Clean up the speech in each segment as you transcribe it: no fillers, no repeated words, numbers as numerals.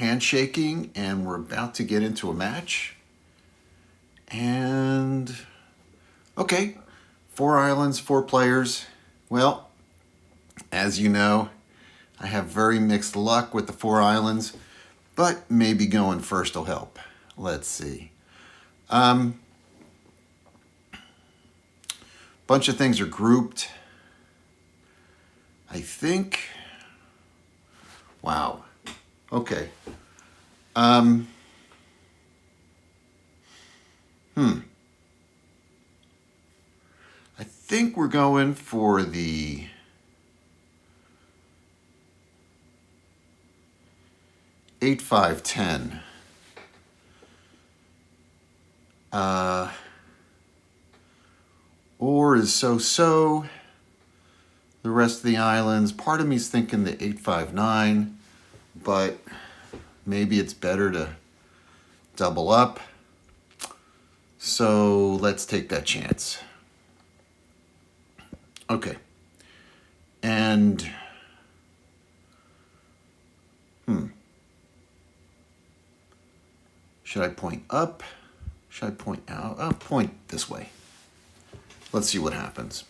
handshaking, and we're about to get into a match. And okay, 4 islands, 4 players. Well, as you know, I have very mixed luck with the 4 islands, but maybe going first will help. Let's see. Bunch of things are grouped. I think. Wow. Okay. I think we're going for the eight, 5, 10. Or is so-so. The rest of the islands. Part of me's thinking the 8, 5, 9, but maybe it's better to double up. So let's take that chance. Okay. And should I point up? Should I point out? I'll point this way. Let's see what happens.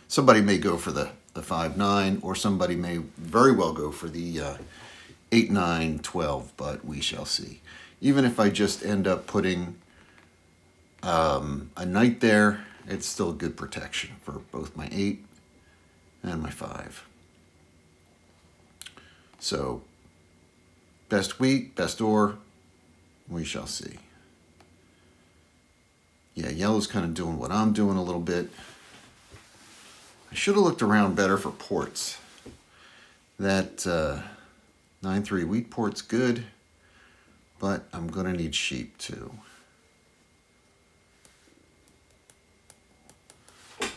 Somebody may go for the 5, 9, or somebody may very well go for the 8, 9, 12, but we shall see. Even if I just end up putting a knight there, it's still good protection for both my 8 and my 5. So, best wheat, best ore, we shall see. Yeah, yellow's kind of doing what I'm doing a little bit. I should have looked around better for ports. That 9-3 wheat port's good, but I'm going to need sheep too.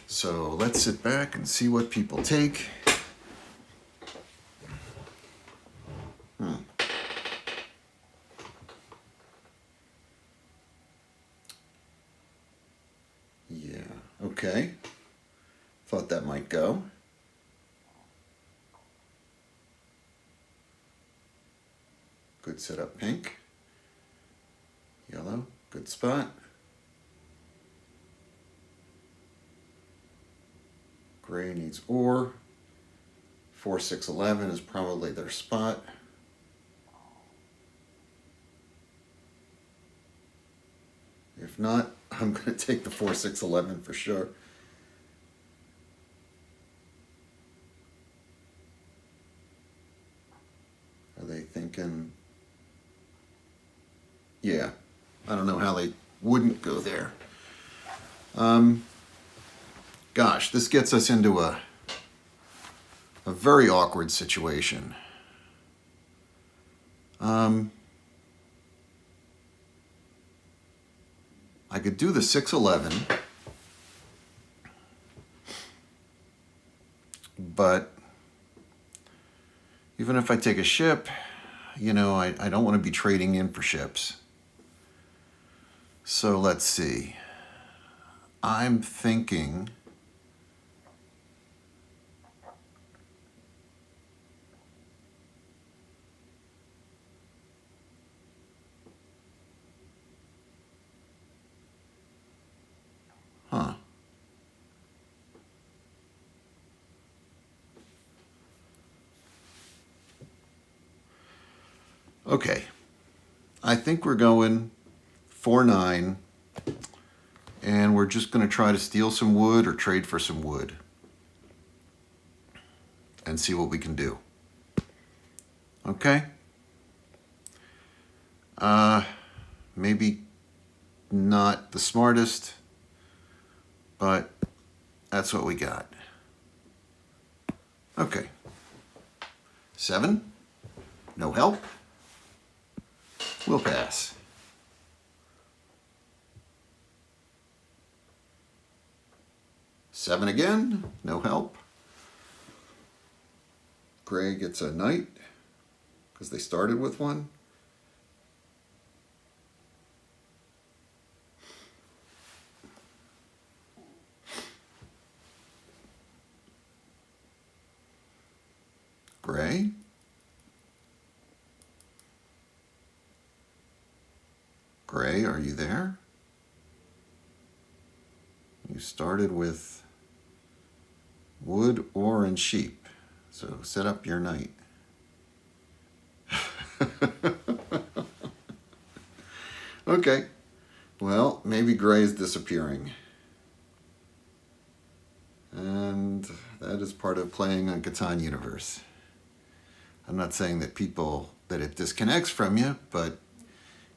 So let's sit back and see what people take. Yeah, okay. Thought that might go. Good setup, pink. Yellow, good spot. Gray needs ore. 4, 6, 11 is probably their spot. If not, I'm going to take the 4, 6, 11 for sure. Are they thinking? Yeah, I don't know how they wouldn't go there. Gosh, this gets us into a very awkward situation. I could do the 6-11, but even if I take a ship, you know, I don't want to be trading in for ships. So let's see. I'm thinking okay. I think we're going 4, 9, and we're just going to try to steal some wood or trade for some wood and see what we can do. Okay? Maybe not the smartest, but that's what we got. Okay. 7, no help. We'll pass. 7 again, no help. Gray gets a knight because they started with one. Gray Gray, are you there? You started with wood, ore, and sheep. So set up your night. Okay. Well, maybe Gray is disappearing. And that is part of playing on CATAN Universe. I'm not saying that it disconnects from you, but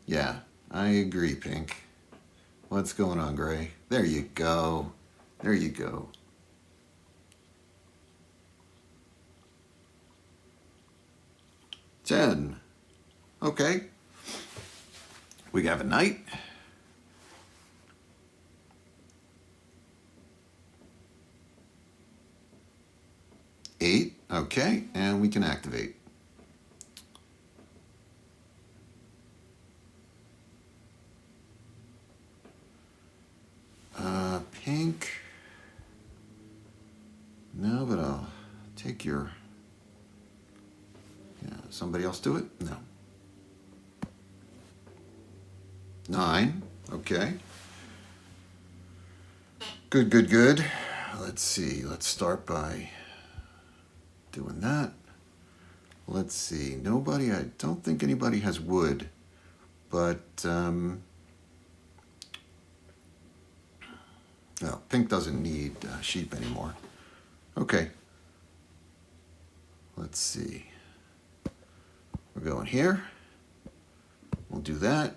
yeah, I agree, Pink. What's going on, Gray? There you go. There you go. $10. Okay. We have a knight. $8. Okay, and we can activate. Pink. No, but I'll take your... Yeah, somebody else do it? No. 9. Okay. Good, good, good. Let's see. Let's start by doing that. Let's see. Nobody, I don't think anybody has wood, but no, Pink doesn't need sheep anymore. Okay. Let's see. We're going here. We'll do that.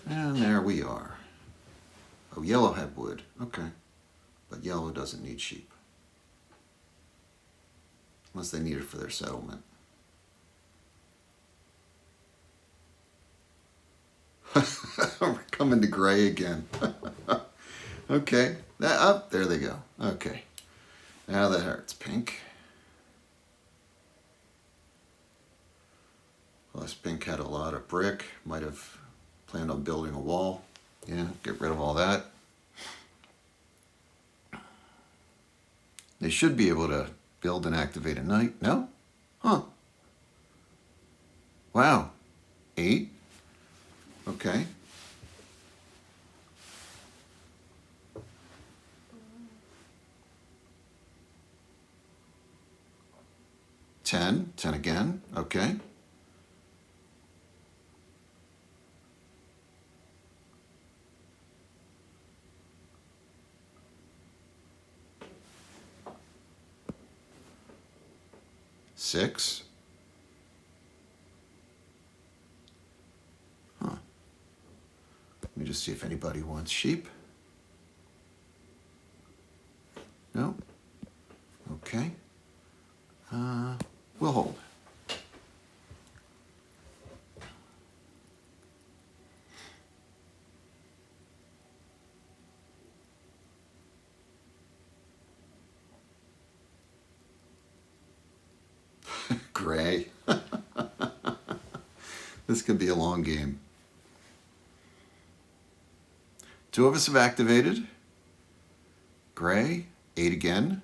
And there we are. Oh, yellow had wood. Okay. But yellow doesn't need sheep. Unless they need it for their settlement. We're coming to Gray again. Okay. There they go. Okay. Now that hurts. Pink. Plus Pink had a lot of brick. Might have planned on building a wall. Yeah, get rid of all that. They should be able to build and activate a knight. No? Huh. Wow. 8. Okay. $10. 10 again. Okay. $6. Huh. Let me just see if anybody wants sheep. No? Okay. We'll hold. Gray. This could be a long game. 2 of us have activated. Gray, 8 again.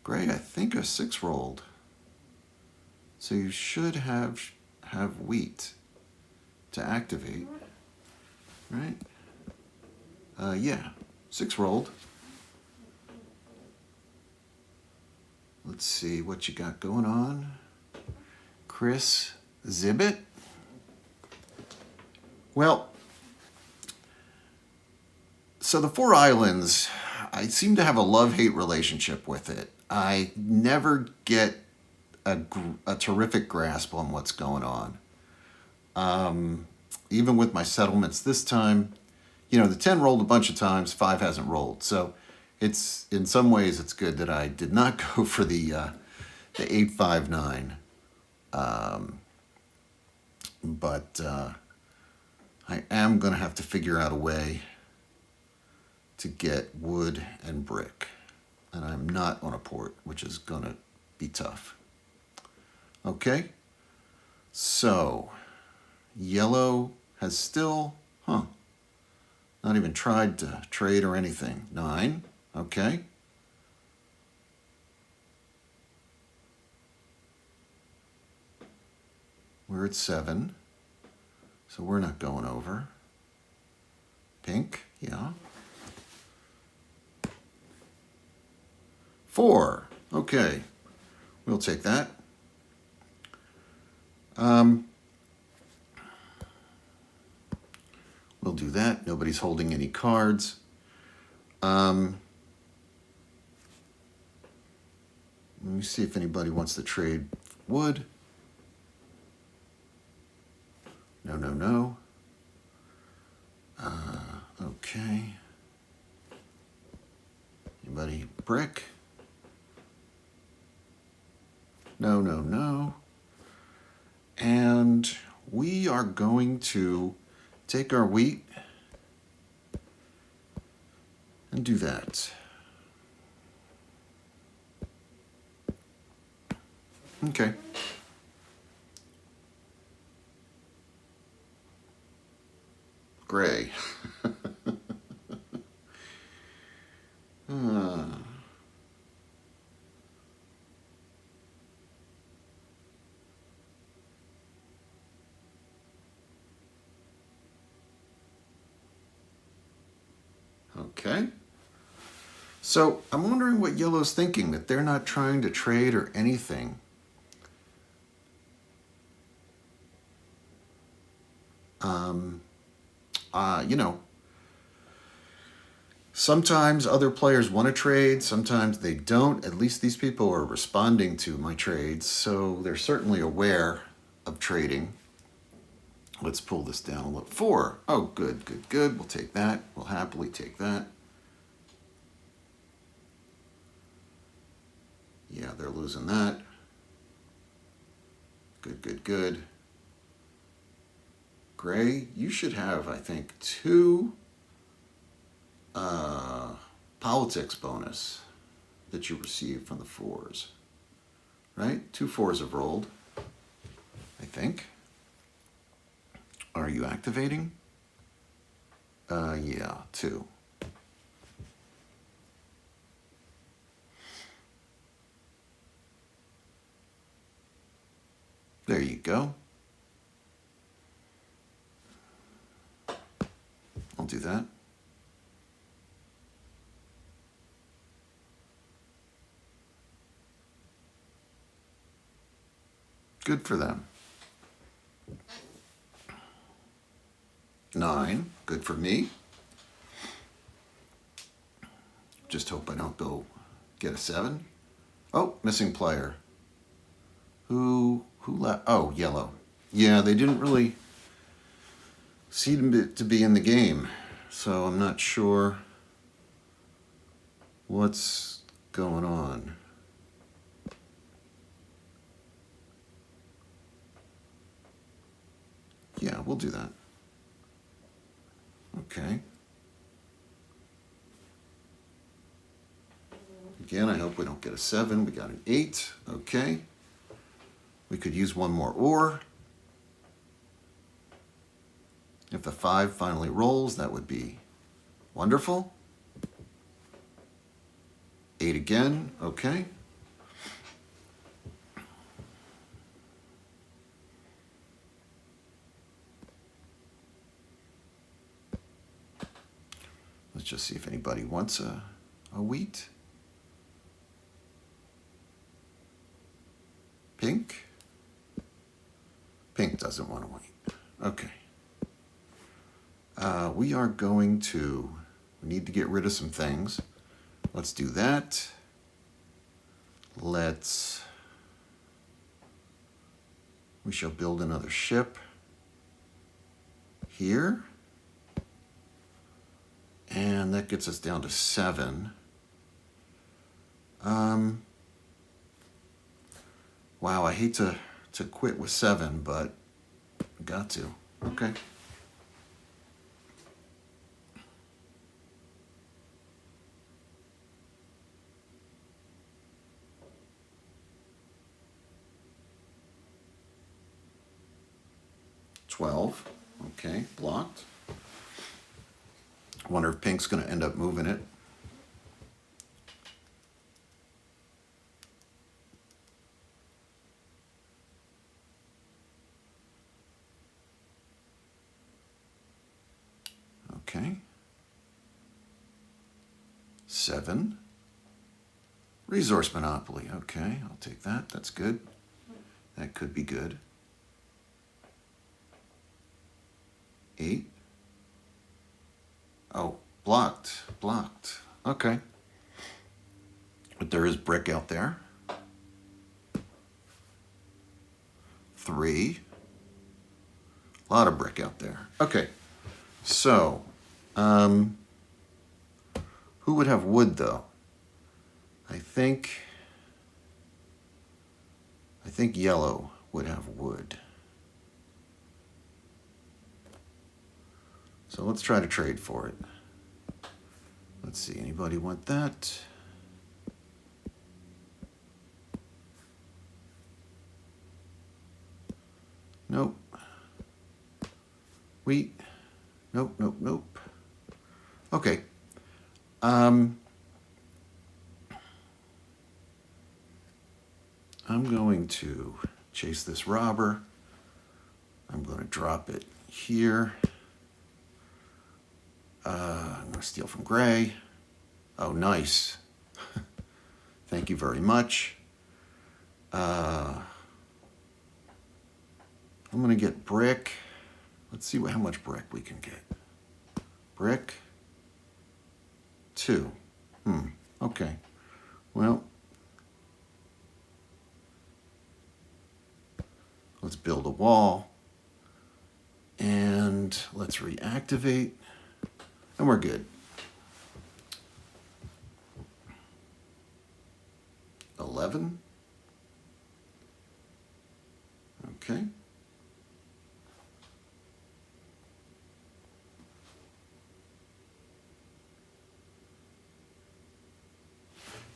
Gray, I think a 6 rolled. So you should have wheat to activate, right? Yeah, 6 rolled. Let's see what you got going on. Chris Zibbit. Well, so the 4 islands, I seem to have a love-hate relationship with it. I never get a terrific grasp on what's going on. Even with my settlements this time, you know, the 10 rolled a bunch of times, 5 hasn't rolled. So it's, in some ways, it's good that I did not go for the 859. But I am going to have to figure out a way to get wood and brick. And I'm not on a port, which is going to be tough. Okay, so yellow has still, not even tried to trade or anything. 9, okay. We're at 7. So we're not going over. Pink, yeah. 4. Okay. We'll take that. We'll do that. Nobody's holding any cards. Let me see if anybody wants to trade wood. No, no, no. Okay. Anybody brick? No, no, no. And we are going to take our wheat and do that. Okay. Gray. Okay. So I'm wondering what yellow's thinking, that they're not trying to trade or anything. You know, sometimes other players want to trade, sometimes they don't. At least these people are responding to my trades, so they're certainly aware of trading. Let's pull this down a little. 4. Oh, good, good, good. We'll take that. We'll happily take that. Yeah, they're losing that. Good, good, good. Gray, you should have, I think, 2 politics bonus that you received from the 4s. Right? 2 4s have rolled, I think. Are you activating? Yeah, 2. There you go. I'll do that. Good for them. 9. Good for me. Just hope I don't go get a 7. Oh, missing player. Who left? Oh, yellow. Yeah, they didn't really seem to be in the game, so I'm not sure what's going on. Yeah, we'll do that. Okay. Again, I hope we don't get a 7. We got an 8. Okay. We could use one more ore. If the 5 finally rolls, that would be wonderful. 8 again. Okay. Let's just see if anybody wants a wheat. Pink? Pink doesn't want a wheat. Okay. We are going to, we need to get rid of some things. Let's do that. We shall build another ship here. And that gets us down to 7. Wow, I hate to quit with 7, but got to. Okay. Okay, blocked. Wonder if pink's going to end up moving it. Okay. 7. Resource monopoly. Okay, I'll take that. That's good. That could be good. 8. Oh, blocked. Blocked. Okay. But there is brick out there. 3. A lot of brick out there. Okay. So, who would have wood though? I think yellow would have wood. So let's try to trade for it. Let's see, anybody want that? Nope. Wheat. Nope, nope, nope. Okay. I'm going to chase this robber. I'm going to drop it here. I'm going to steal from Gray. Oh, nice. Thank you very much. I'm going to get brick. Let's see how much brick we can get. Brick. 2. Okay. Well, let's build a wall. And let's reactivate. And we're good. 11. Okay.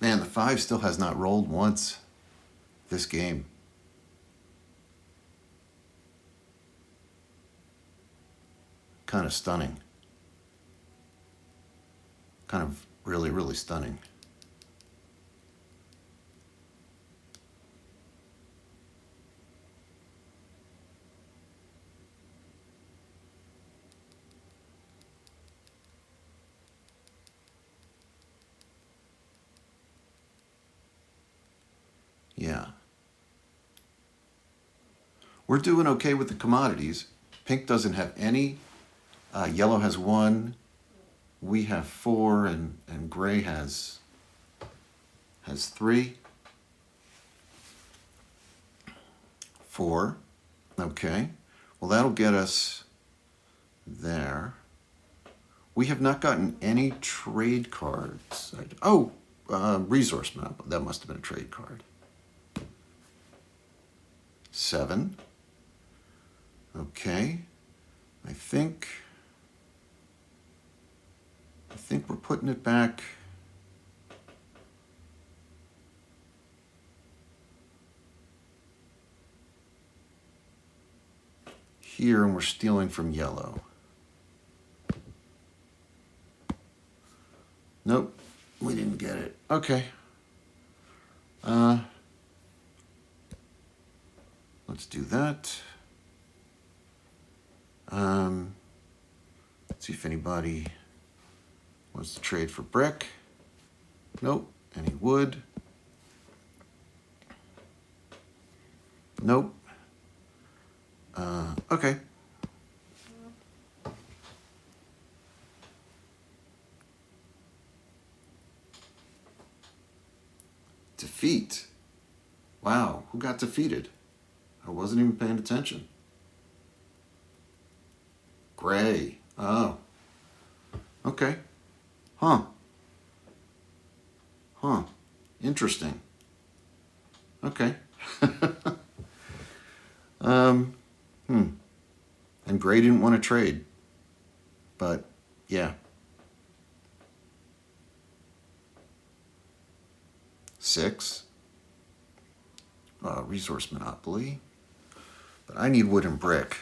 Man, the 5 still has not rolled once this game. Kind of stunning. Kind of really, really stunning. Yeah. We're doing okay with the commodities. Pink doesn't have any. Yellow has 1. We have 4, and gray has 3. 4. Okay. Well, that'll get us there. We have not gotten any trade cards. Resource map. That must have been a trade card. 7. Okay. I think we're putting it back. Here, and we're stealing from yellow. Nope, we didn't get it. Okay. Let's do that. Let's see if anybody wants to trade for brick. Nope. Any wood? Nope. Okay. Defeat. Wow, who got defeated? I wasn't even paying attention. Gray. Oh. Okay. Huh. Interesting. Okay. And Gray didn't want to trade. But, yeah. 6. Resource monopoly. But I need wood and brick.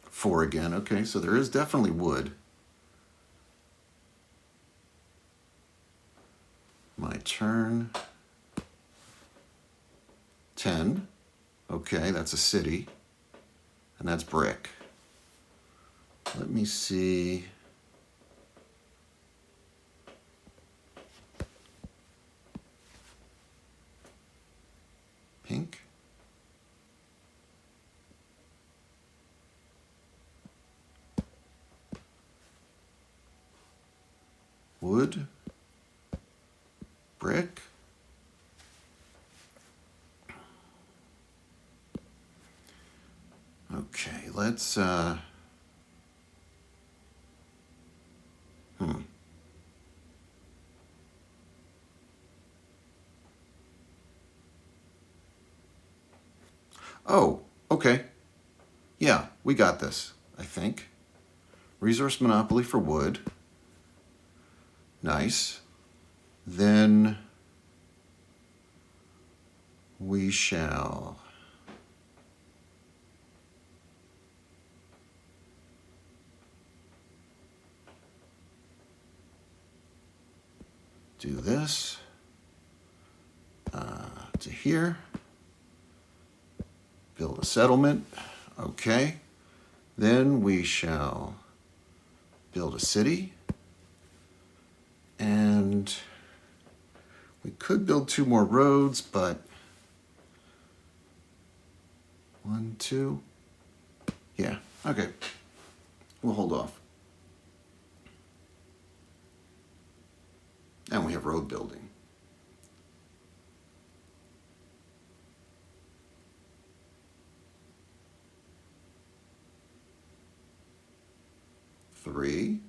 4 again. Okay, so there is definitely wood. My turn. 10. Okay, that's a city. And that's brick. Let me see. Pink. Wood. Brick. Okay, let's Oh, okay. Yeah, we got this, I think. Resource monopoly for wood. Nice. Then we shall do this to here. Build a settlement. Okay. Then we shall build a city. And we could build 2 more roads, but 1, 2. Yeah, okay. We'll hold off. And we have road building. Three.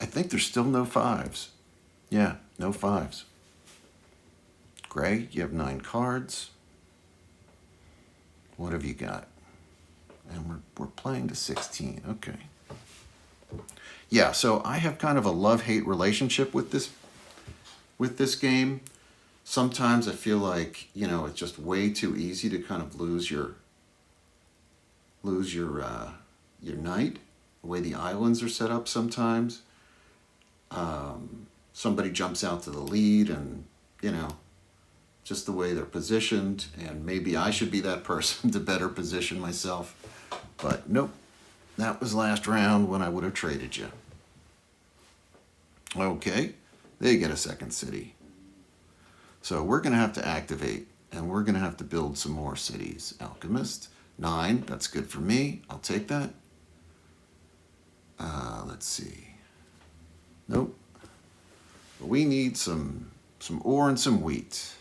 I think there's still no 5s. Yeah, no 5s. Gray, you have 9 cards. What have you got? And we're playing to 16. Okay. Yeah, so I have kind of a love-hate relationship with this game. Sometimes I feel like, it's just way too easy to kind of lose your knight, the way the islands are set up sometimes. Somebody jumps out to the lead and, just the way they're positioned, and maybe I should be that person to better position myself. But nope, that was last round when I would have traded you. Okay, they get a second city. So we're going to have to activate, and we're going to have to build some more cities. Alchemist, 9, that's good for me. I'll take that. Let's see. Nope. But we need some ore and some wheat.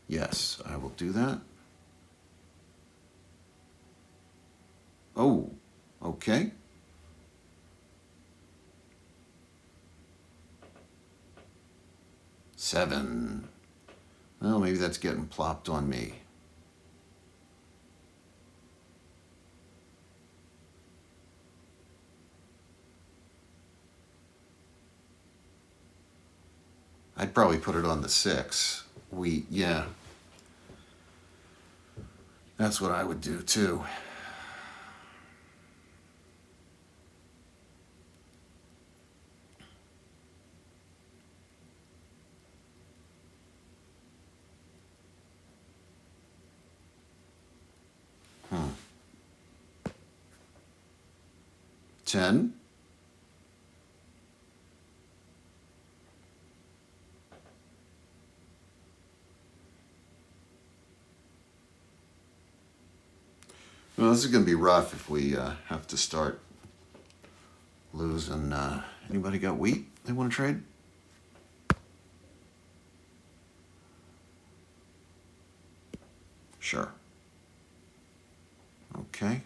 Yes, I will do that. Oh, okay. Seven. Well, maybe that's getting plopped on me. I'd probably put it on the 6. Wheat, yeah. That's what I would do too. Hmm. 10. Well, this is going to be rough if we have to start losing. Anybody got wheat they want to trade? Sure. Okay.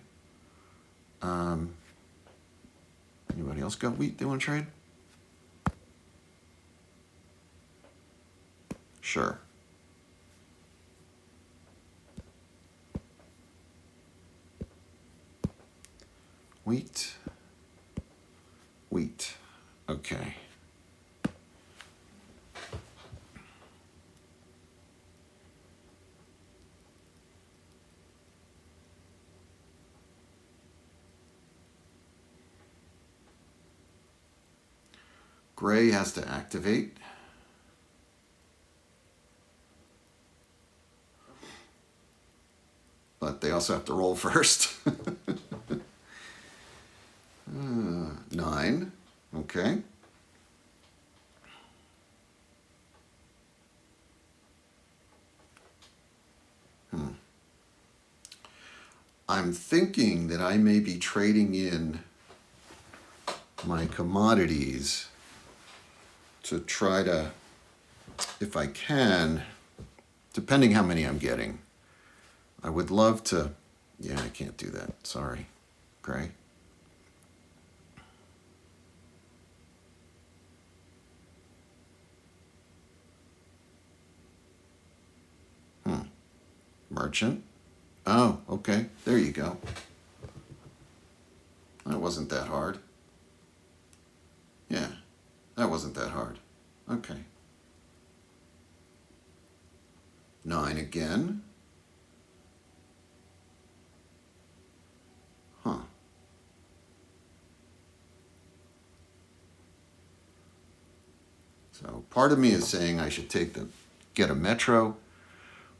Anybody else got wheat they want to trade? Sure. Wheat. Wheat. Okay. Gray has to activate. But they also have to roll first. 9. Okay. I'm thinking that I may be trading in my commodities to try to, if I can, depending how many I'm getting, I would love to, yeah, I can't do that. Sorry, Gray. Merchant. Oh, okay. There you go. That wasn't that hard. Yeah, that wasn't that hard. Okay. 9 again. Huh. So part of me is saying I should get a Metro,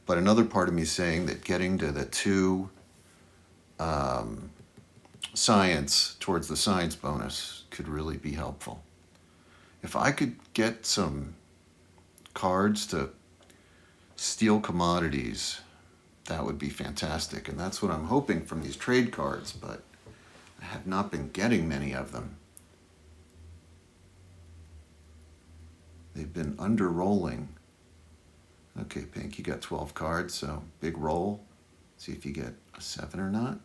but another part of me is saying that getting to the 2 science towards the science bonus could really be helpful. If I could get some cards to steal commodities, that would be fantastic. And that's what I'm hoping from these trade cards, but I have not been getting many of them. They've been under-rolling. Okay, Pink, you got 12 cards, so big roll. See if you get a 7 or not.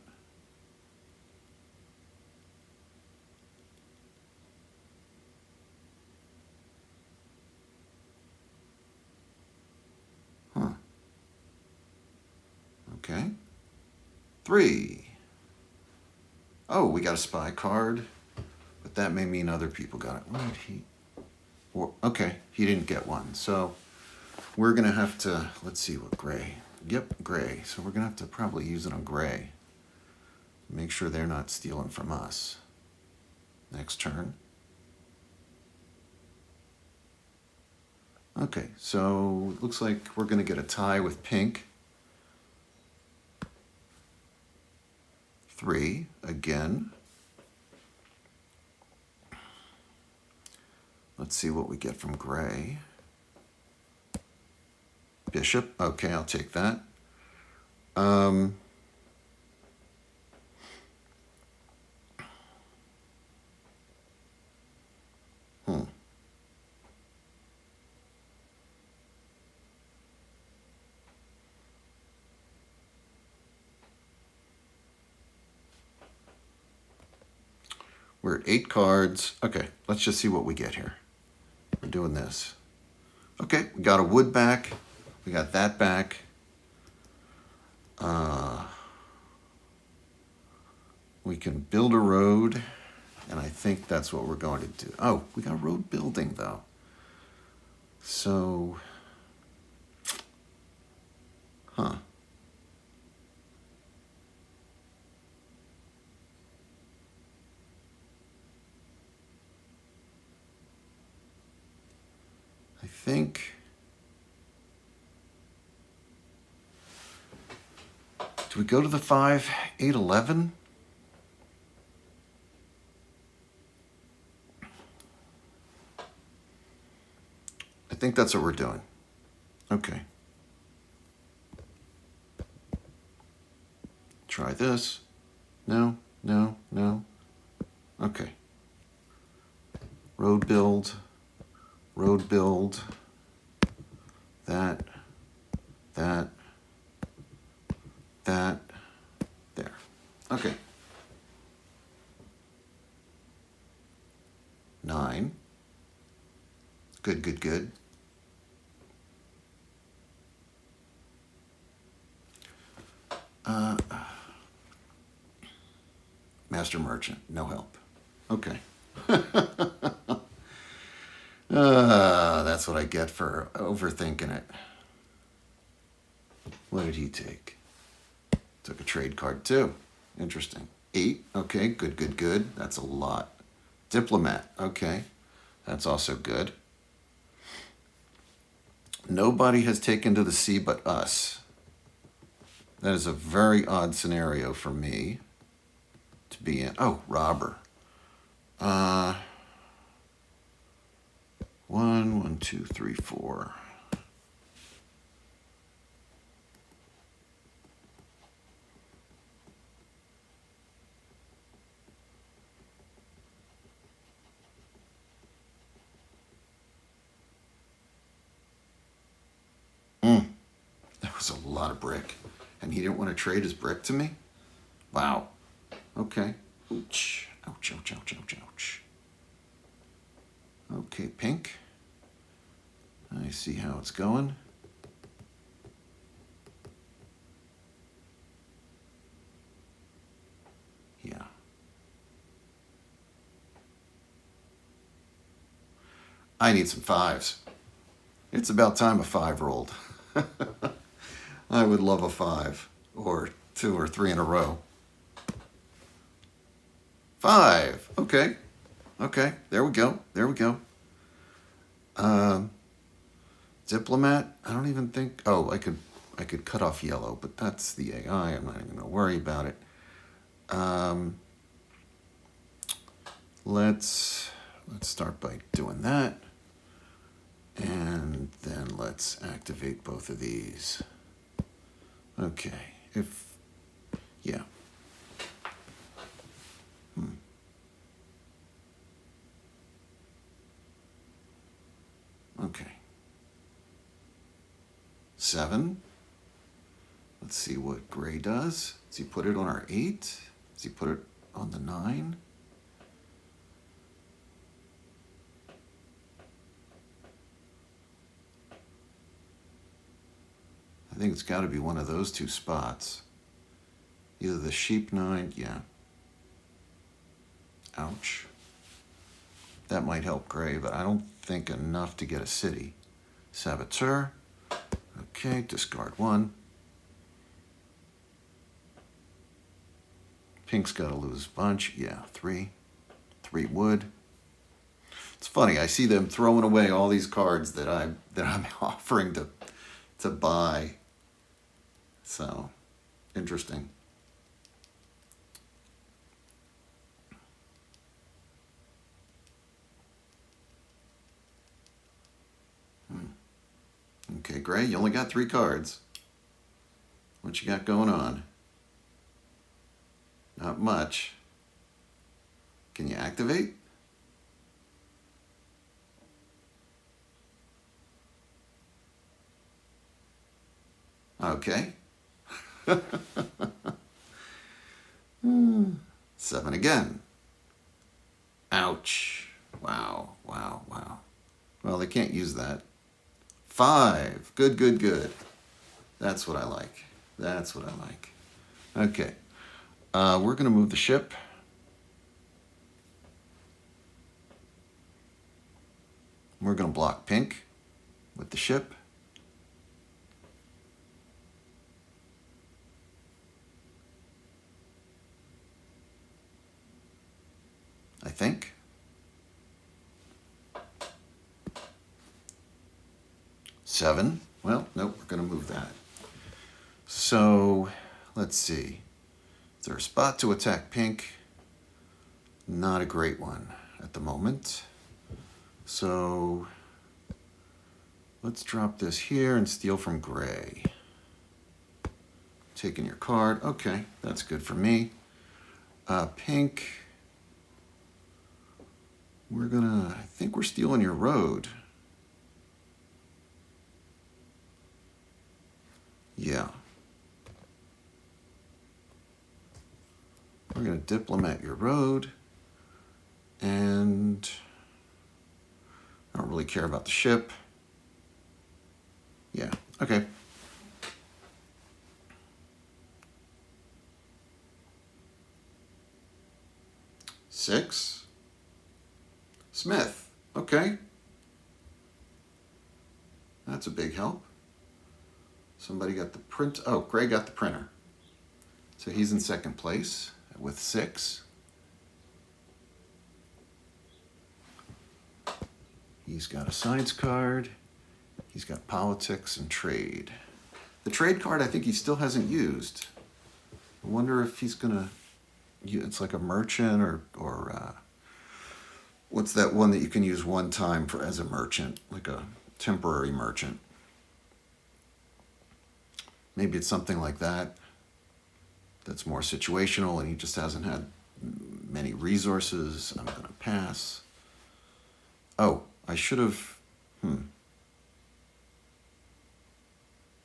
Huh. Okay. 3. Oh, we got a spy card, but that may mean other people got it. What did he? Okay, he didn't get one. So we're going to have to, let's see what Gray. Yep, Gray. So we're going to have to probably use it on Gray. Make sure they're not stealing from us. Next turn. Okay, so it looks like we're going to get a tie with Pink. 3 again. Let's see what we get from Gray. Bishop. Okay, I'll take that. We're at 8 cards. Okay, let's just see what we get here. We're doing this. Okay, we got a wood back. We got that back. We can build a road, and I think that's what we're going to do. Oh, we got road building, though. So, huh. I think do we go to the 5, 8, 11? I think that's what we're doing. Okay. Try this. No, no, no. Okay. Road build. Road build. That. There. Okay. 9. Good, good, good. Master Merchant, no help. Okay. That's what I get for overthinking it. What did he take? Took a trade card too. Interesting. 8. Okay, good, good, good. That's a lot. Diplomat. Okay. That's also good. Nobody has taken to the sea but us. That is a very odd scenario for me to be in. Oh, robber. 1, 2, 3, 4. That was a lot of brick. And he didn't want to trade his brick to me? Wow. Okay. Ouch. Ouch, ouch, ouch, ouch, ouch. Okay, pink. I see how it's going. Yeah. I need some fives. It's about time a 5 rolled. I would love a 5 or 2 or 3 in a row. 5. Okay. Okay. There we go. There we go. Diplomat. I don't even think. Oh, I could cut off yellow, but that's the AI. I'm not even going to worry about it. Let's start by doing that. And then let's activate both of these. Okay, yeah. Okay. 7. Let's see what gray does. Does he put it on our 8? Does he put it on the 9? I think it's got to be one of those 2 spots. Either the sheep 9, yeah. Ouch. That might help gray, but I don't think enough to get a city. Saboteur. Okay, discard 1. Pink's got to lose a bunch. Yeah, 3. 3 wood. It's funny. I see them throwing away all these cards that I'm offering to buy. So, interesting. Okay, Gray, you only got 3 cards. What you got going on? Not much. Can you activate? Okay. 7 again. Ouch. Wow, wow, wow. Well, they can't use that. 5. Good, good, good. That's what I like. That's what I like. Okay. We're going to move the ship. We're going to block pink with the ship. I think. Seven. Well, nope, we're going to move that. So, let's see. Is there a spot to attack pink? Not a great one at the moment. So, let's drop this here and steal from gray. Taking your card. Okay, that's good for me. Pink. I think we're stealing your road. Yeah. We're going to diplomat your road. And I don't really care about the ship. Yeah, okay. Six. Smith. Okay. That's a big help. Somebody got the print. Oh, Gray got the printer. So he's in second place with 6. He's got a science card. He's got politics and trade. The trade card I think he still hasn't used. I wonder if he's gonna, it's like a merchant or what's that one that you can use one time for as a merchant, like a temporary merchant. Maybe it's something like that that's more situational and he just hasn't had many resources. I'm gonna pass. Oh, I should have,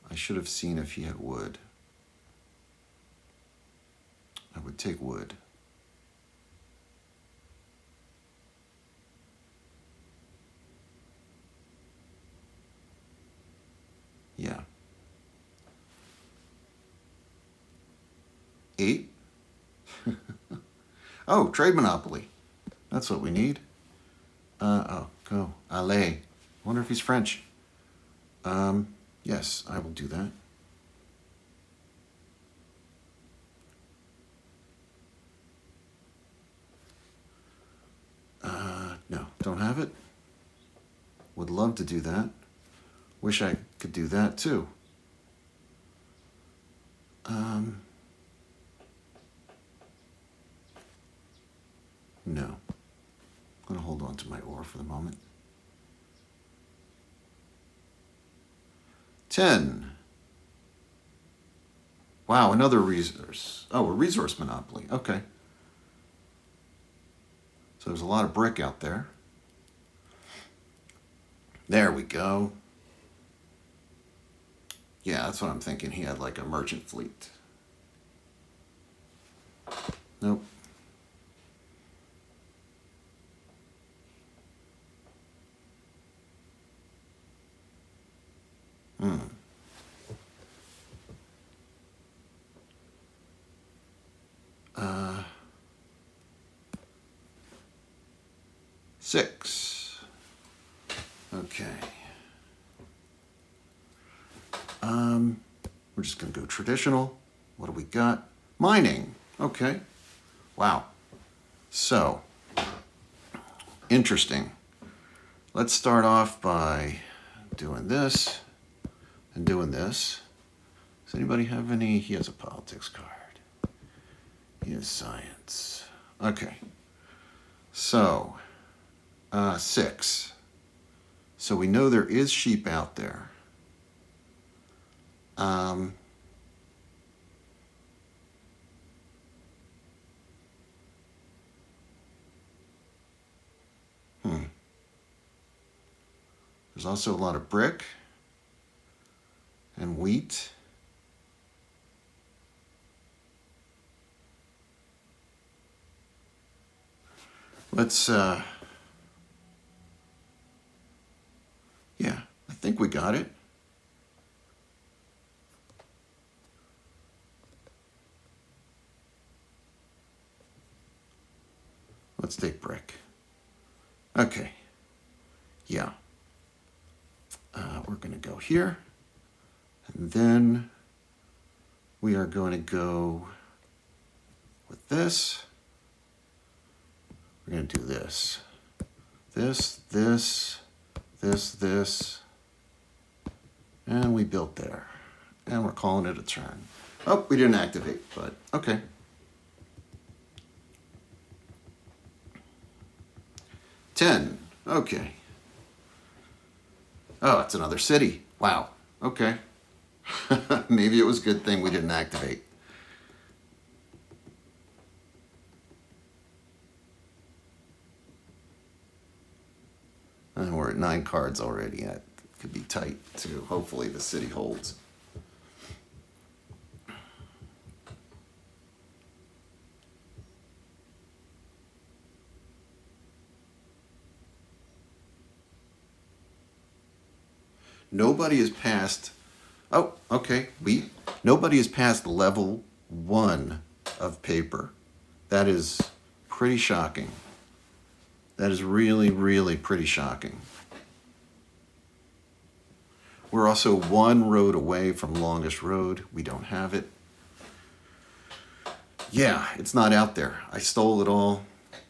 I should have seen if he had wood. I would take wood. Yeah. 8. Oh, trade monopoly. That's what we need. Oh, go. Allez. Wonder if he's French. Yes, I will do that. No, don't have it. Would love to do that. Wish I could do that too. No. I'm going to hold on to my ore for the moment. 10. Wow, another resource. Oh, a resource monopoly. Okay. So there's a lot of brick out there. There we go. Yeah, that's what I'm thinking. He had like a merchant fleet. Nope. Hmm. Uh, 6. Okay. We're just going to go traditional. What do we got? Mining. Okay. Wow. So, interesting. Let's start off by doing this and doing this. Does anybody have any? He has a politics card. He has science. Okay. So, 6. So we know there is sheep out there. There's also a lot of brick and wheat. Let's, yeah, I think we got it. Let's take brick. Okay. Yeah. We're going to go here. And then we are going to go with this. We're going to do this. This. And we built there. And we're calling it a turn. Oh, we didn't activate, but okay. $10. Okay. Oh, it's another city. Wow. Okay. Maybe it was a good thing we didn't activate. And we're at 9 cards already. That could be tight too. Hopefully the city holds. Nobody has passed. Oh, okay. Nobody has passed level 1 of paper. That is pretty shocking. That is really, really pretty shocking. We're also 1 road away from longest road. We don't have it. Yeah, it's not out there. I stole it all.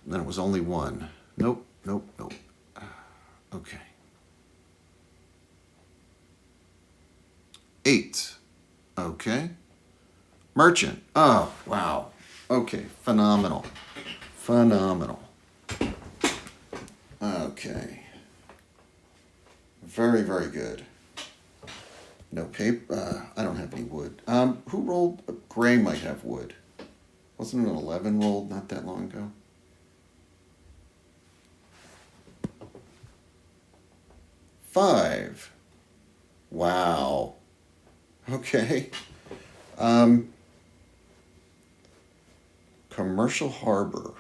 And then it was only 1. Nope. Okay. 8. Okay. Merchant. Oh, wow. Okay. Phenomenal. Phenomenal. Okay. Very, very good. No paper. I don't have any wood. Who rolled? Gray might have wood. Wasn't an 11 rolled not that long ago? Five. Wow. Okay. Commercial harbor.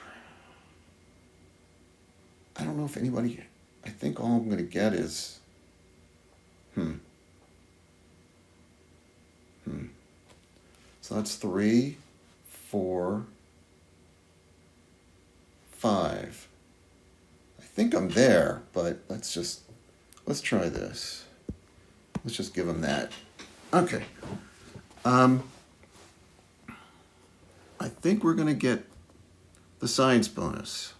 I don't know if anybody. I think all I'm going to get is. So that's 3, 4, 5. I think I'm there, but let's try this. Let's just give them that. Okay. I think we're going to get the science bonus.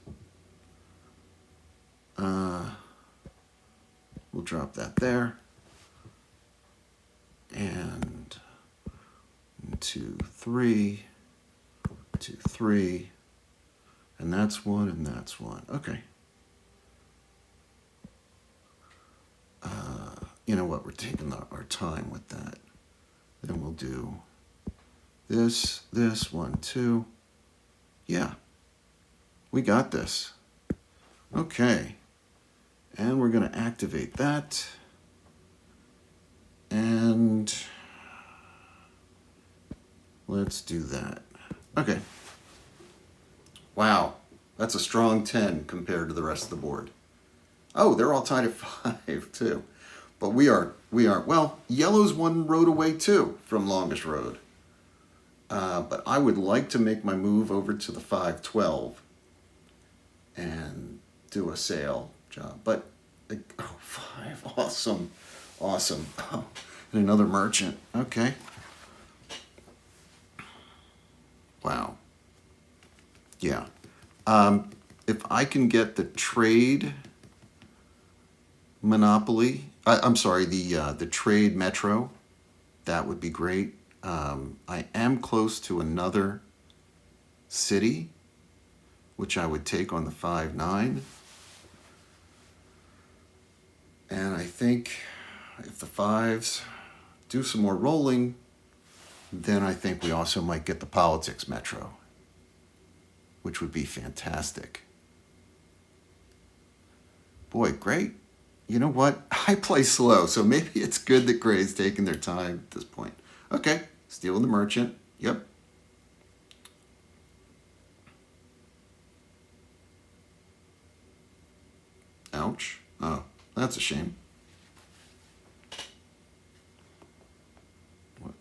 We'll drop that there. And 2, 3, 2, 3. And that's 1, and that's 1. Okay. You know what? We're taking our time with that. Then we'll do this, 1, 2. Yeah. We got this. Okay. And we're going to activate that. And let's do that. Okay. Wow. That's a strong 10 compared to the rest of the board. Oh, they're all tied at 5 too. But we are, well, yellow's 1 road away too from longest road. But I would like to make my move over to the 5-12 and do a sail job. But, 5, awesome. Awesome. Oh, and another merchant. Okay. Wow. Yeah. If I can get the trade monopoly, I'm sorry, the trade metro, that would be great. I am close to another city, which I would take on the 5-9. And I think if the 5s do some more rolling, then I think we also might get the politics metro, which would be fantastic. Boy, great. You know what? I play slow, so maybe it's good that Gray's taking their time at this point. Okay, stealing the merchant. Yep. Ouch. Oh, that's a shame.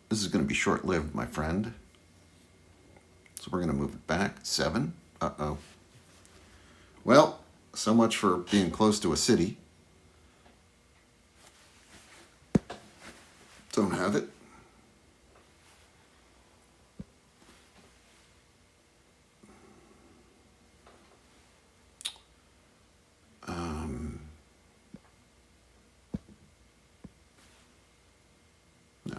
This is going to be short-lived, my friend. So we're going to move it back. 7. Uh-oh. Well, so much for being close to a city. Don't have it. No.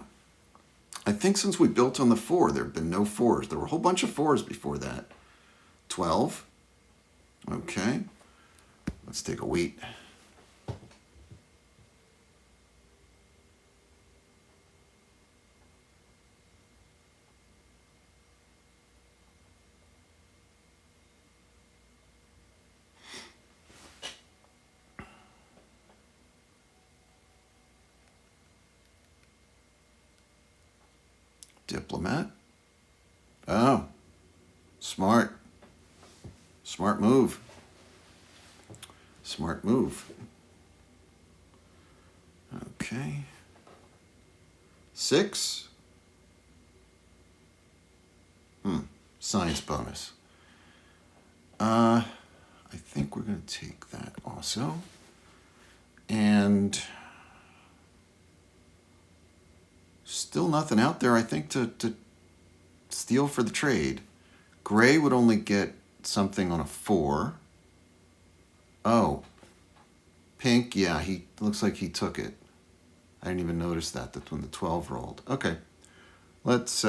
I think since we built on the 4, there have been no 4s. There were a whole bunch of 4s before that. 12. Okay. Let's take a wheat. Diplomat. Oh, smart. Smart move. Smart move. Okay. 6. Science bonus. I think we're going to take that also. And still nothing out there, I think, to steal for the trade. Gray would only get something on a 4. Oh, Pink, yeah, he looks like he took it. I didn't even notice that when the 12 rolled. Okay, let's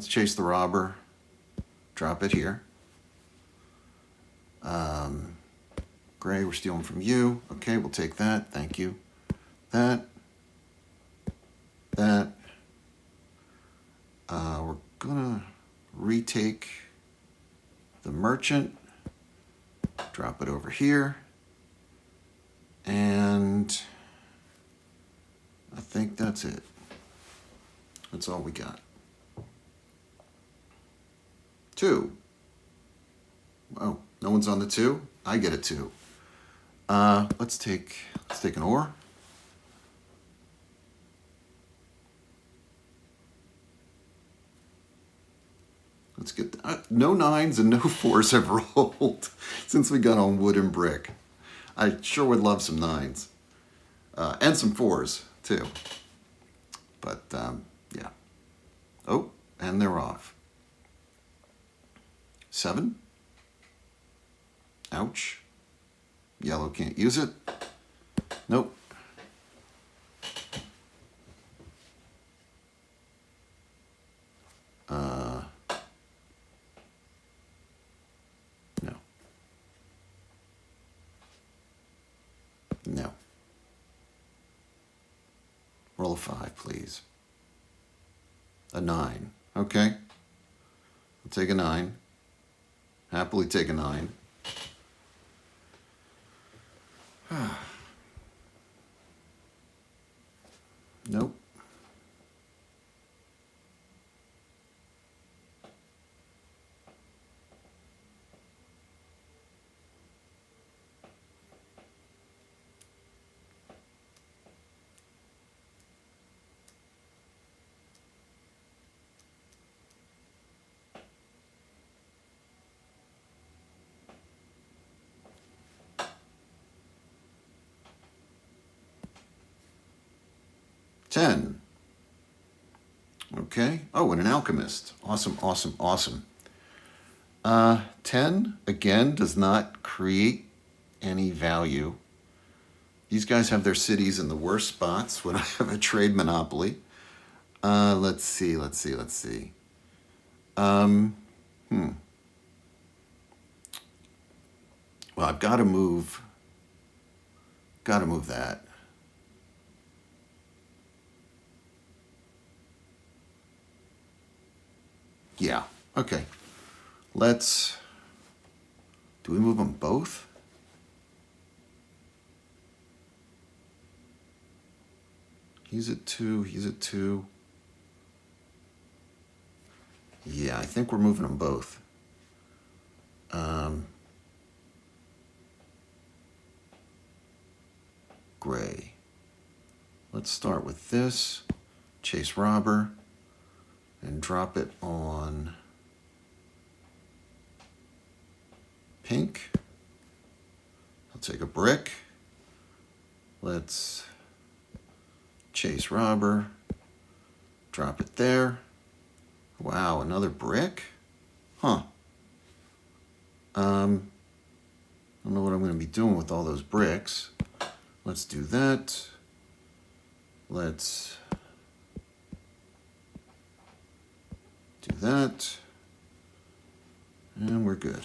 chase the robber. Drop it here. Gray, we're stealing from you. Okay, we'll take that. Thank you. That. We're gonna retake the merchant. Drop it over here. And I think that's it. That's all we got. 2. Oh, no one's on the 2? I get a 2. Let's take an ore. Let's get no 9s and no 4s have rolled since we got on wood and brick. I sure would love some 9s and some 4s too. But yeah. Oh, and they're off. 7. Ouch. Yellow can't use it. Nope. No. No. Roll a 5, please. A 9. Okay. I'll take a 9. Happily take a 9. Nope. Ten. Okay. Oh, and an alchemist. Awesome, awesome, awesome. 10, again, does not create any value. These guys have their cities in the worst spots when I have a trade monopoly. Let's see. Well, I've got to move. Got to move that. Yeah. Okay. Let's. Do we move them both? He's at 2. He's at 2. Yeah, I think we're moving them both. Gray. Let's start with this. Chase robber. And drop it on pink. I'll take a brick. Let's chase robber. Drop it there. Wow, another brick? Huh. I don't know what I'm going to be doing with all those bricks. Let's do that. Let's do that. And we're good.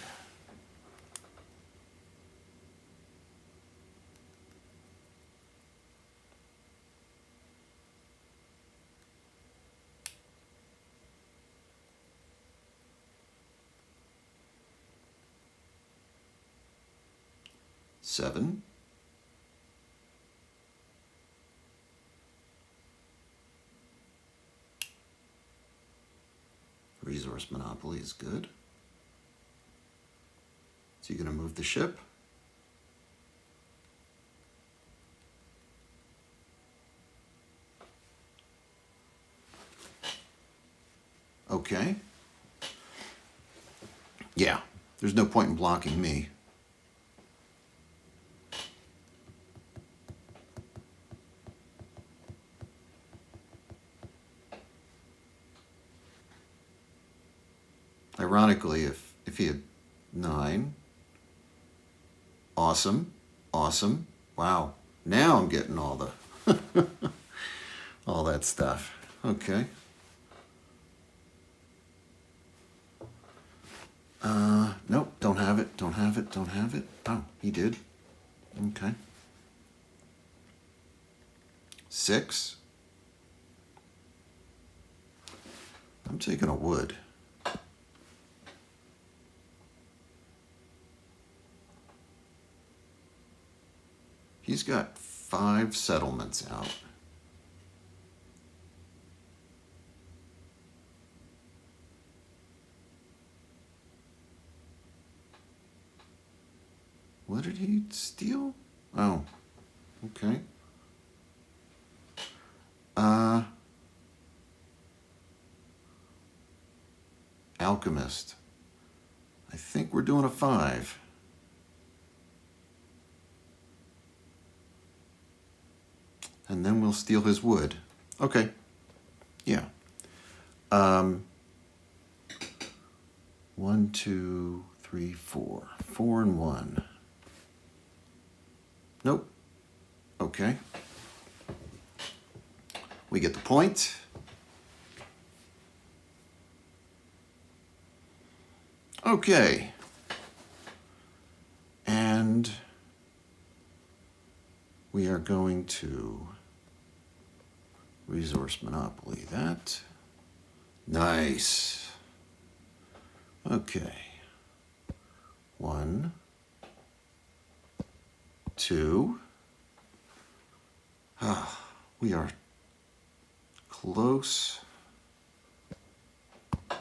Seven. Resource monopoly is good. So you're going to move the ship. Okay. Yeah, there's no point in blocking me. Ironically, if he had 9. Awesome. Awesome. Wow. Now I'm getting all the all that stuff. Okay. Nope, don't have it, don't have it, don't have it. Oh, he did. Okay. 6. I'm taking a wood. He's got 5 settlements out. What did he steal? Oh, okay. Alchemist. I think we're doing a 5. And then we'll steal his wood. Okay. Yeah. 1, 2, 3, 4. 4 and 1. Nope. Okay. We get the point. Okay. And we are going to resource monopoly that. Nice. Okay. 1, 2. We are close.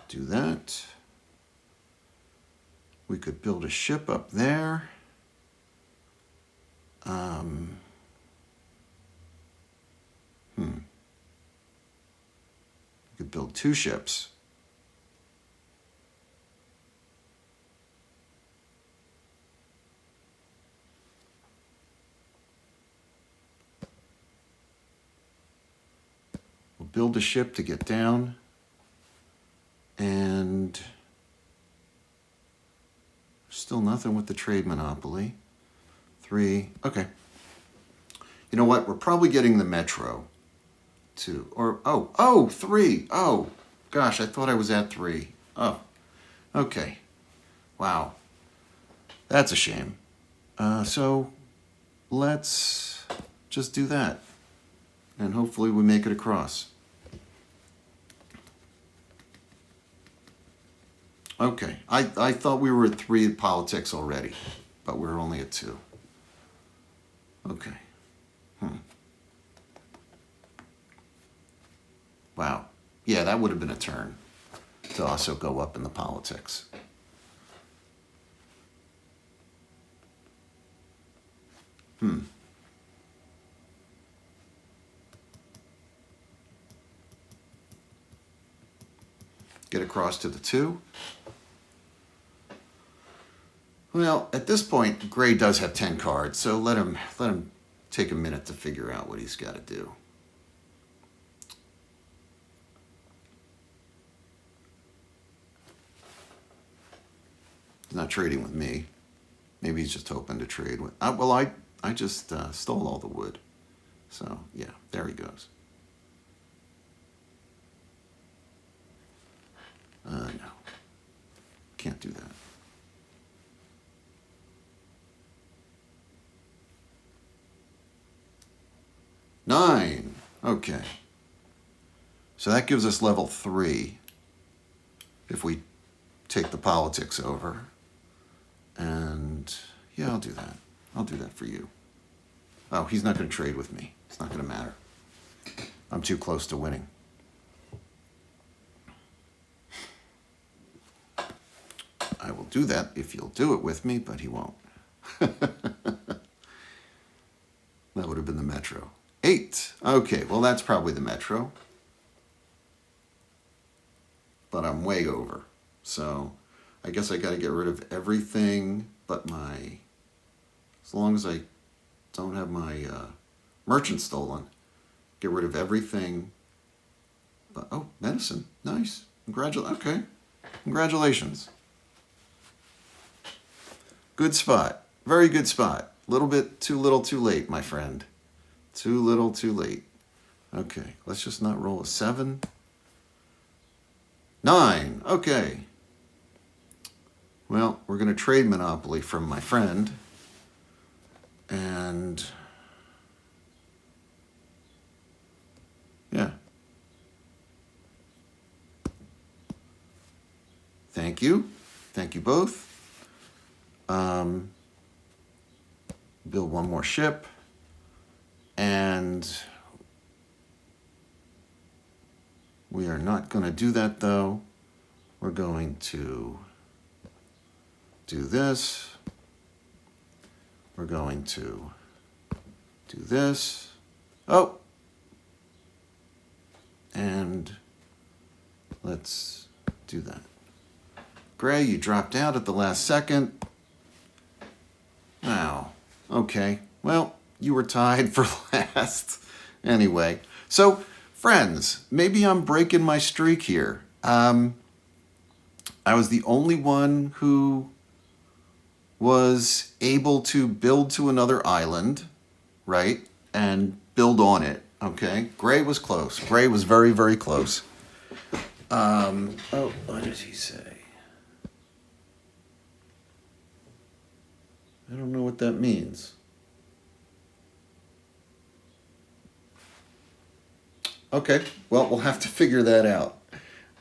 Do that. We could build a ship up there. We could build 2 ships. We'll build a ship to get down. And still nothing with the trade monopoly. 3. Okay. You know what? We're probably getting the metro. 2. Or, 3. Oh, gosh, I thought I was at 3. Oh, okay. Wow. That's a shame. So let's just do that. And hopefully we make it across. Okay. I thought we were at 3 at politics already, but we're only at 2. Okay. Wow. Yeah, that would have been a turn to also go up in the politics. Get across to the 2. Well, at this point, Gray does have 10 cards, so let him take a minute to figure out what he's got to do. He's not trading with me. Maybe he's just hoping to trade with... well, I just stole all the wood. So, yeah, there he goes. No. Can't do that. Nine. Okay. So that gives us level 3 if we take the politics over. And yeah, I'll do that. I'll do that for you. Oh, he's not going to trade with me. It's not going to matter. I'm too close to winning. I will do that if you'll do it with me, but he won't. That would have been the metro. 8. Okay, well, that's probably the metro. But I'm way over. So I guess I got to get rid of everything but my... As long as I don't have my merchant stolen. Get rid of everything. But, oh, medicine. Nice. Okay. Congratulations. Good spot. Very good spot. A little bit too little too late, my friend. Too little too late. Okay, let's just not roll a 7. 9. Okay. Well, we're going to trade Monopoly from my friend. And yeah. Thank you. Thank you both. Build one more ship. And we are not going to do that, though. We're going to do this. We're going to do this. Oh! And let's do that. Gray, you dropped out at the last second. Wow. Okay. Well, you were tied for last. Anyway. So, friends, maybe I'm breaking my streak here. I was the only one who was able to build to another island, right? And build on it, okay? Gray was close. Gray was very, very close. Oh, what did he say? I don't know what that means. Okay, well, we'll have to figure that out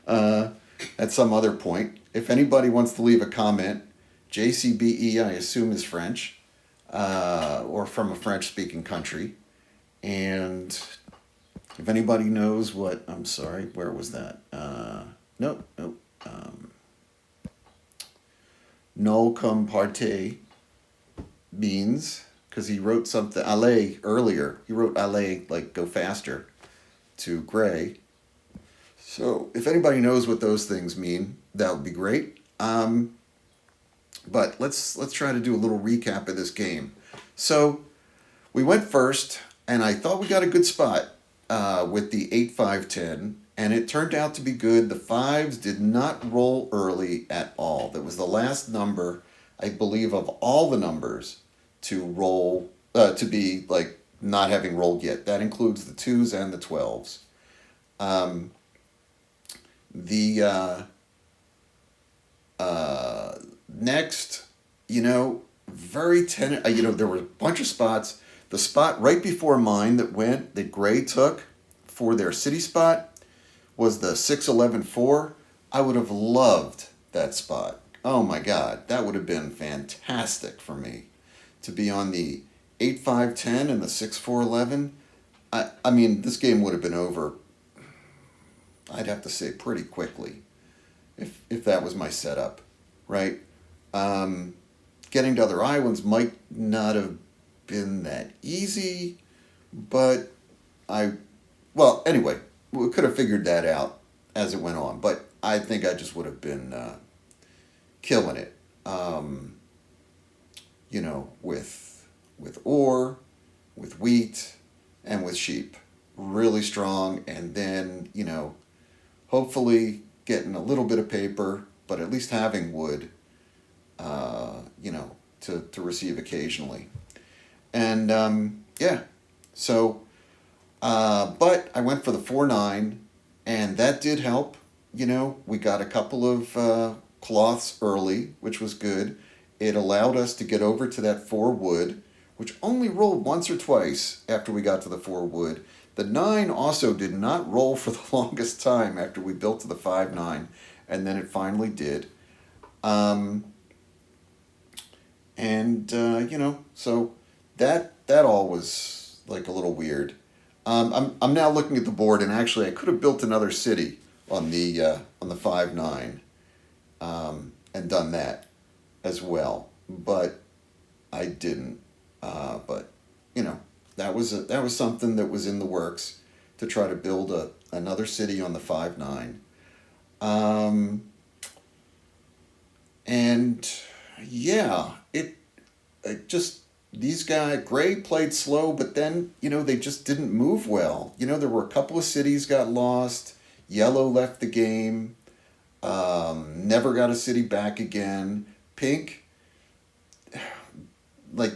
at some other point. If anybody wants to leave a comment, JCBE, I assume, is French, or from a French-speaking country. And if anybody knows what, I'm sorry, where was that? Nope. No comme parte means, because he wrote something, aller, earlier. He wrote aller, like go faster, to Gray. So if anybody knows what those things mean, that would be great. But let's try to do a little recap of this game. So we went first, and I thought we got a good spot with the 8-5-10, and it turned out to be good. The 5s did not roll early at all. That was the last number, I believe, of all the numbers to roll, to be like not having rolled yet. That includes the 2s and the 12s. Next, there were a bunch of spots. The spot right before mine that Gray took for their city spot was the 6-11-4. I would have loved that spot. Oh my God, that would have been fantastic for me to be on the 8-5-10 and the 6-4-11. I mean, this game would have been over, I'd have to say, pretty quickly if that was my setup, right? Getting to other islands might not have been that easy, but anyway, we could have figured that out as it went on, but I think I just would have been killing it, with ore, with wheat, and with sheep. Really strong, and then, hopefully getting a little bit of paper, but at least having wood, to receive occasionally. And, but I went for the 4-9, and that did help. We got a couple of cloths early, which was good. It allowed us to get over to that 4 wood, which only rolled once or twice after we got to the 4 wood. The 9 also did not roll for the longest time after we built to the 5-9, and then it finally did. So that all was like a little weird. I'm now looking at the board, and actually I could have built another city on the 5-9, and done that as well, but I didn't. But that was something that was in the works, to try to build another city on the 5-9. And yeah, it just, these guys, Gray played slow, but then, they just didn't move well. There were a couple of cities got lost. Yellow left the game. Never got a city back again. Pink like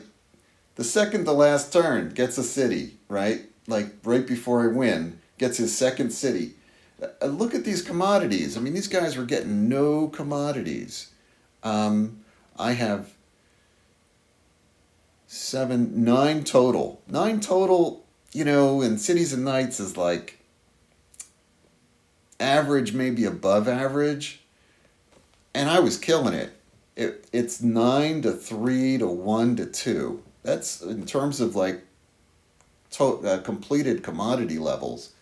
the second to last turn gets a city, right? Like right before I win, gets his second city. Look at these commodities. I mean, these guys were getting no commodities. I have nine total. Nine total, you know, in Cities and Knights is like average, maybe above average. And I was killing it. It's 9 to 3 to 1 to 2. That's in terms of like completed commodity levels.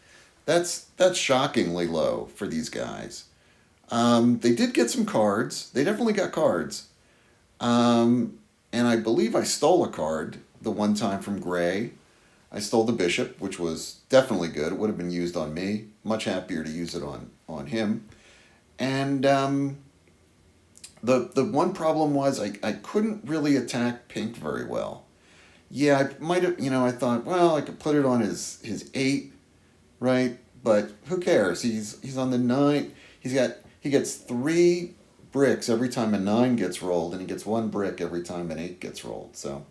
That's shockingly low for these guys. They did get some cards. They definitely got cards. And I believe I stole a card the one time from Gray. I stole the bishop, which was definitely good. It would have been used on me. Much happier to use it on him. And the one problem was I couldn't really attack pink very well. Yeah, I might have, you know, I thought, well, I could put it on his 8, right? But who cares? He's on the 9. He gets 3 bricks every time a 9 gets rolled, and he gets 1 brick every time an 8 gets rolled. So,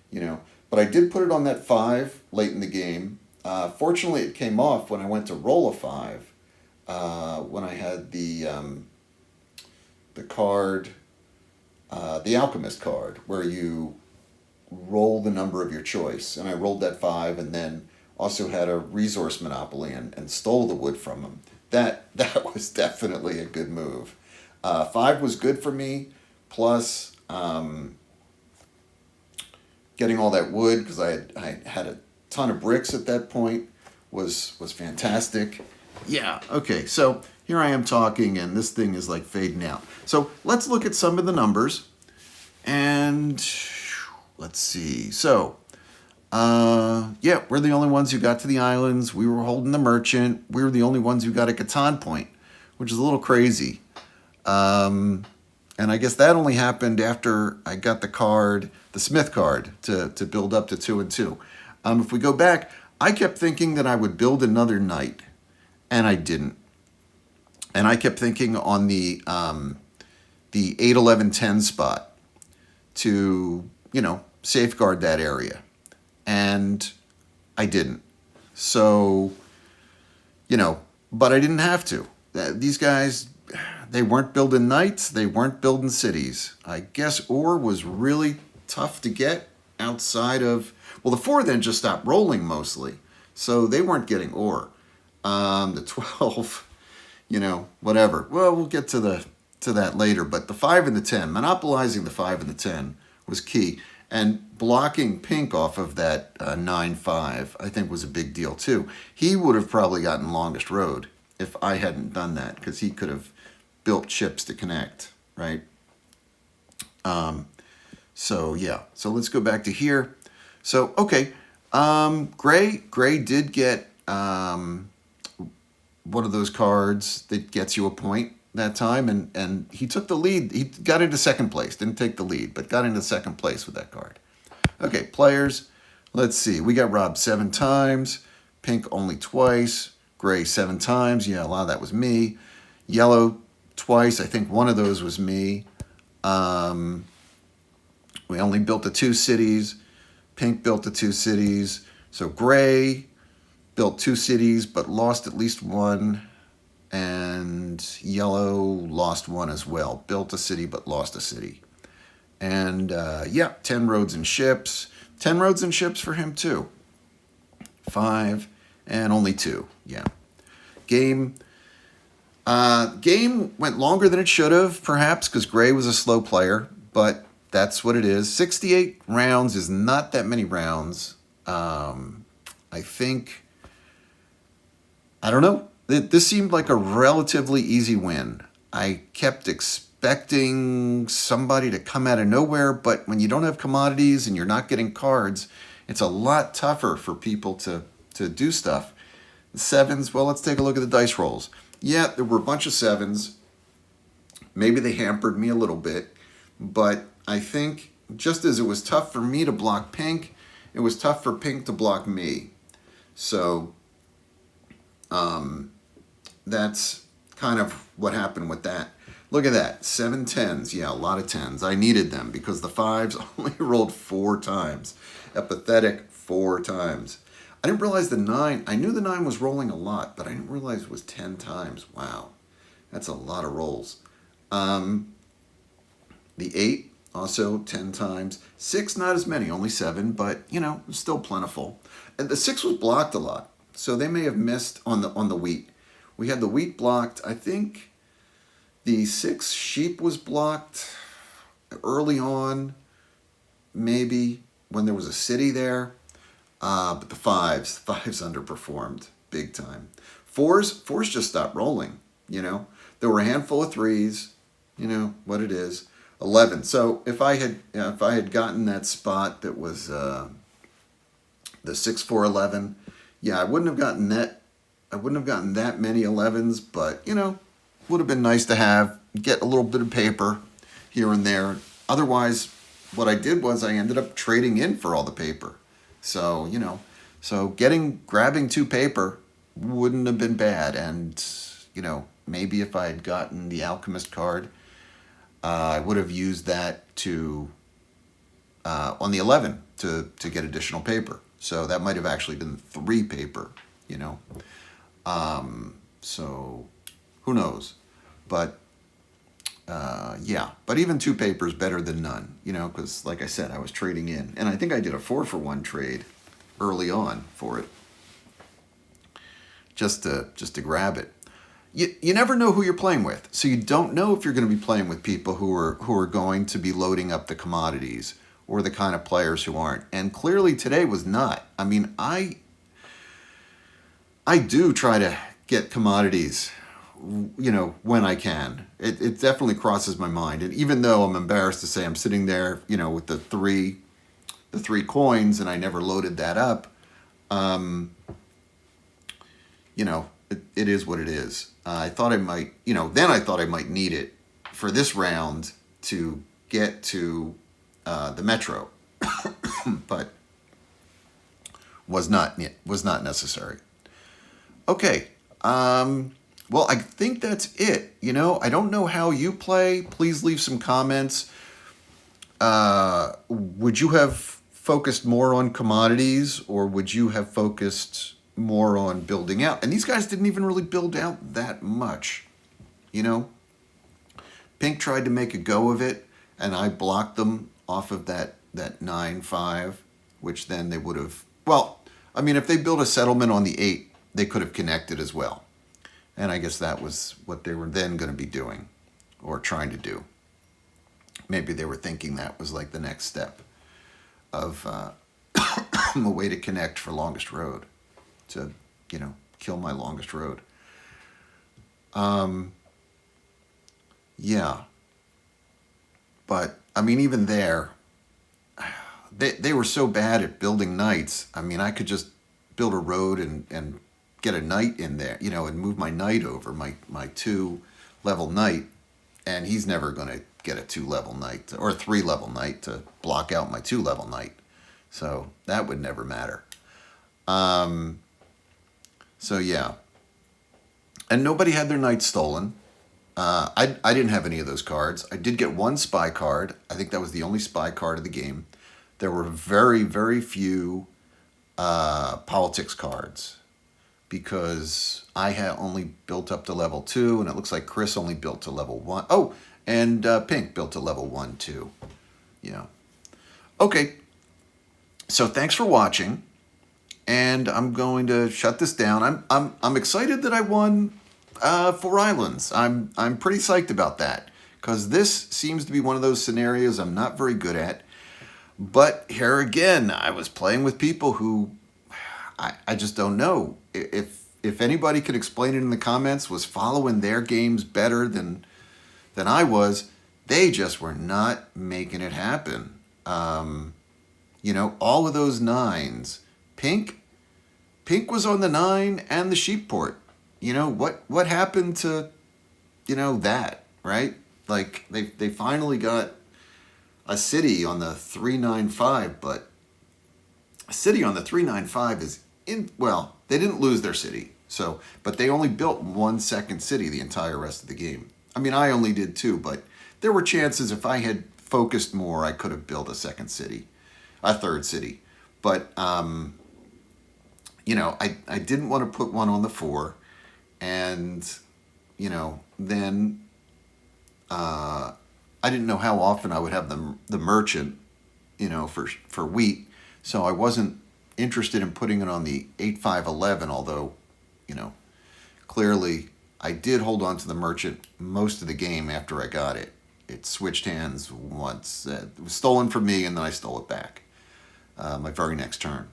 you know, but I did put it on that 5 late in the game. Fortunately, it came off when I went to roll a 5. When I had the card, the Alchemist card, where you roll the number of your choice, and I rolled that 5, and then also had a resource monopoly and stole the wood from him. That was definitely a good move. 5 was good for me, plus getting all that wood, because I had a ton of bricks at that point, was fantastic. Yeah, okay, so here I am talking, and this thing is like fading out. So let's look at some of the numbers, and let's see. So, yeah, we're the only ones who got to the islands. We were holding the merchant. We were the only ones who got a CATAN point, which is a little crazy. And I guess that only happened after I got the card, the Smith card, to build up to 2 and 2. If we go back, I kept thinking that I would build another knight, and I didn't. And I kept thinking on the 8, 11, 10 spot to, you know, safeguard that area. And I didn't. So, you know, but I didn't have to. These guys, they weren't building knights, they weren't building cities. I guess ore was really tough to get outside of, well, the 4 then just stopped rolling mostly. So they weren't getting ore. The 12, you know, whatever. Well, we'll get to that later. But the 5 and the 10, monopolizing the 5 and the 10 was key. And blocking pink off of that 9-5, I think, was a big deal too. He would have probably gotten longest road if I hadn't done that, because he could have built chips to connect, right? So yeah, so let's go back to here. So, okay, Gray did get one of those cards that gets you a point that time, and he took the lead. He got into second place, didn't take the lead, but got into second place with that card. Okay, players, let's see. We got robbed 7 times, pink only twice, Gray 7 times. Yeah, a lot of that was me. Yellow twice. I think one of those was me. We only built the 2 cities. Pink built the 2 cities. So Gray built 2 cities, but lost at least 1. And yellow lost 1 as well. Built a city, but lost a city. And yeah, 10 roads and ships. 10 roads and ships for him too. 5 and only 2. Yeah. Game went longer than it should have, perhaps, because Gray was a slow player, but that's what it is. 68 rounds is not that many rounds. I think, I don't know. This seemed like a relatively easy win. I kept expecting somebody to come out of nowhere, but when you don't have commodities and you're not getting cards, it's a lot tougher for people to do stuff. The 7s, well, let's take a look at the dice rolls. Yeah, there were a bunch of 7s. Maybe they hampered me a little bit, but I think just as it was tough for me to block pink, it was tough for pink to block me. So that's kind of what happened with that. Look at that, 7 10s. Yeah, a lot of 10s. I needed them because the 5s only rolled 4 times. A pathetic 4 times. I didn't realize the 9, I knew the 9 was rolling a lot, but I didn't realize it was 10 times. Wow, that's a lot of rolls. The 8, also 10 times. 6, not as many, only 7, but you know, still plentiful. And the 6 was blocked a lot, so they may have missed on the wheat. We had the wheat blocked. I think the 6 sheep was blocked early on, maybe when there was a city there. But the 5s underperformed big time. 4s just stopped rolling. You know, there were a handful of 3s. You know what it is. 11. So if I had gotten that spot that was the 6 4 11, yeah, I wouldn't have gotten that. I wouldn't have gotten that many 11s, but you know, would have been nice to get a little bit of paper here and there. Otherwise, what I did was I ended up trading in for all the paper. So, you know, grabbing 2 paper wouldn't have been bad. And, you know, maybe if I had gotten the Alchemist card, I would have used that to, on the 11 to get additional paper. So that might have actually been 3 paper, you know. So who knows? But, yeah, but even 2 paper is better than none, you know, because like I said, I was trading in, and I think I did a 4-for-1 trade early on for it, just to grab it. You never know who you're playing with, so you don't know if you're going to be playing with people who are going to be loading up the commodities, or the kind of players who aren't. And clearly today was not. I mean, I do try to get commodities, you know, when I can. It definitely crosses my mind. And even though I'm embarrassed to say I'm sitting there, you know, with the three coins and I never loaded that up, you know, it is what it is. I thought I might, you know, then I thought I might need it for this round to get to the Metro, but was not necessary. Okay. Well, I think that's it. You know, I don't know how you play. Please leave some comments. Would you have focused more on commodities, or would you have focused more on building out? And these guys didn't even really build out that much. You know, Pink tried to make a go of it, and I blocked them off of that 9-5, which then they would have, well, I mean, if they built a settlement on the 8, they could have connected as well. And I guess that was what they were then going to be doing, or trying to do. Maybe they were thinking that was like the next step of a way to connect for longest road, to, you know, kill my longest road. Yeah. But, I mean, even there, they were so bad at building knights. I mean, I could just build a road and get a knight in there, you know, and move my knight over, my 2-level knight, and he's never going to get a 2-level knight or a 3-level knight to block out my 2-level knight. So that would never matter. So yeah. And nobody had their knight stolen. I didn't have any of those cards. I did get 1 spy card. I think that was the only spy card of the game. There were very, very few politics cards, because I had only built up to level 2, and it looks like Chris only built to level 1. Oh, and Pink built to level 1 too. Yeah. Okay. So thanks for watching, and I'm going to shut this down. I'm excited that I won 4 islands. I'm pretty psyched about that, because this seems to be one of those scenarios I'm not very good at. But here again, I was playing with people who I just don't know. If anybody could explain it in the comments, was following their games better than I was, they just were not making it happen. You know, all of those 9s. Pink was on the 9 and the sheep port. You know, what happened to, you know, that, right? Like, they finally got a city on the 395, but a city on the 395 is well, they didn't lose their city, So, but they only built 1 second city the entire rest of the game. I mean, I only did 2, but there were chances if I had focused more, I could have built a third city. But, you know, I didn't want to put one on the 4. And, you know, then I didn't know how often I would have the merchant, you know, for wheat. So I wasn't interested in putting it on the 8-5-11, although, you know, clearly I did hold on to the merchant most of the game after I got it. It switched hands once. It was stolen from me, and then I stole it back my very next turn.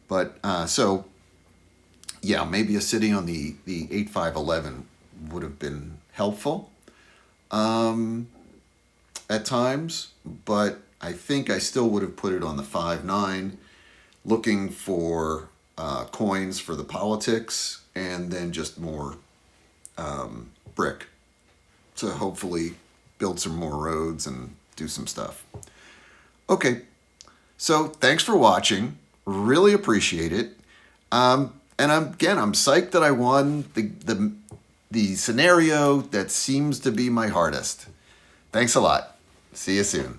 But so, yeah, maybe a city on the 8-5-11 would have been helpful at times, but I think I still would have put it on the 5-9, looking for coins for the politics, and then just more brick to hopefully build some more roads and do some stuff. Okay, so thanks for watching. Really appreciate it. And I'm psyched that I won the scenario that seems to be my hardest. Thanks a lot. See you soon.